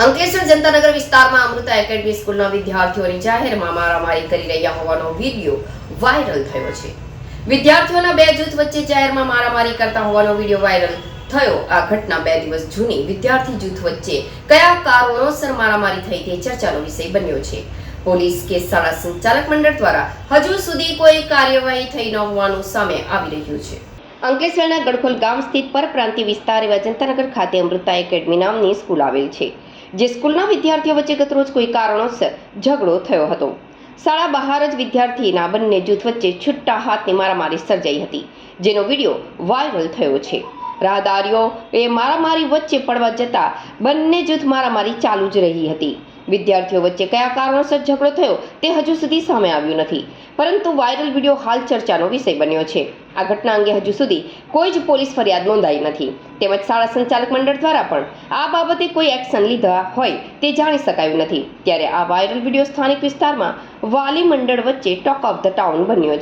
અંકલેશ્વર જનતાનગર વિસ્તારમાં અમૃતા એકેડમી સ્કૂલના વિદ્યાર્થીઓની જાહેરમાં મારામારી કરી રહ્યા હોવાનો વિડીયો વાયરલ થયો છે। વિદ્યાર્થીઓના બે જૂથ વચ્ચે જાહેરમાં મારામારી કરતા હોવાનો વિડીયો વાયરલ થયો। આ ઘટના 2 દિવસ જૂની વિદ્યાર્થી જૂથ વચ્ચે કયા કારણોસર મારામારી થઈ તે ચર્ચાનો વિષય બન્યો છે। પોલીસ કે શાળા સંચાલક મંડળ દ્વારા હજુ સુધી કોઈ કાર્યવાહી થઈ ન હોવાનું સામે આવી રહ્યું છે। અંકલેશ્વરના ગડખોલ ગામ સ્થિત પરપ્રાંતીય વિસ્તાર એવા જનતાનગર ખાતે અમૃતા એકેડમી નામની સ્કૂલ આવેલ છે, જે સ્કૂલના વિદ્યાર્થીઓ વચ્ચે ગતરોજ કોઈ કારણોસર ઝઘડો થયો હતો। શાળા બહાર જ વિદ્યાર્થીના બંને જૂથ વચ્ચે છૂટા હાથની મારામારી સર્જાઈ હતી, જેનો વિડીયો વાયરલ થયો છે। રાહદારીઓ એ મારામારી વચ્ચે પડવા જતા બંને જૂથ મારામારી ચાલુ જ રહી હતી। વિદ્યાર્થીઓ વચ્ચે કયા કારણોસર ઝઘડો થયો તે હજુ સુધી સામે આવ્યું નથી, પરંતુ વાયરલ વિડીયો હાલ ચર્ચાનો વિષય બન્યો છે। આ ઘટના અંગે હજુ સુધી કોઈ જ પોલીસ ફરિયાદ નોંધાઈ નથી, તેમજ શાળા સંચાલક મંડળ દ્વારા પણ આ બાબતે કોઈ એક્શન લીધા હોય તે જાણી શકાયું નથી। ત્યારે આ વાયરલ વિડીયો સ્થાનિક વિસ્તારમાં વાલી મંડળ વચ્ચે ટોક ઓફ ધ ટાઉન બન્યો છે।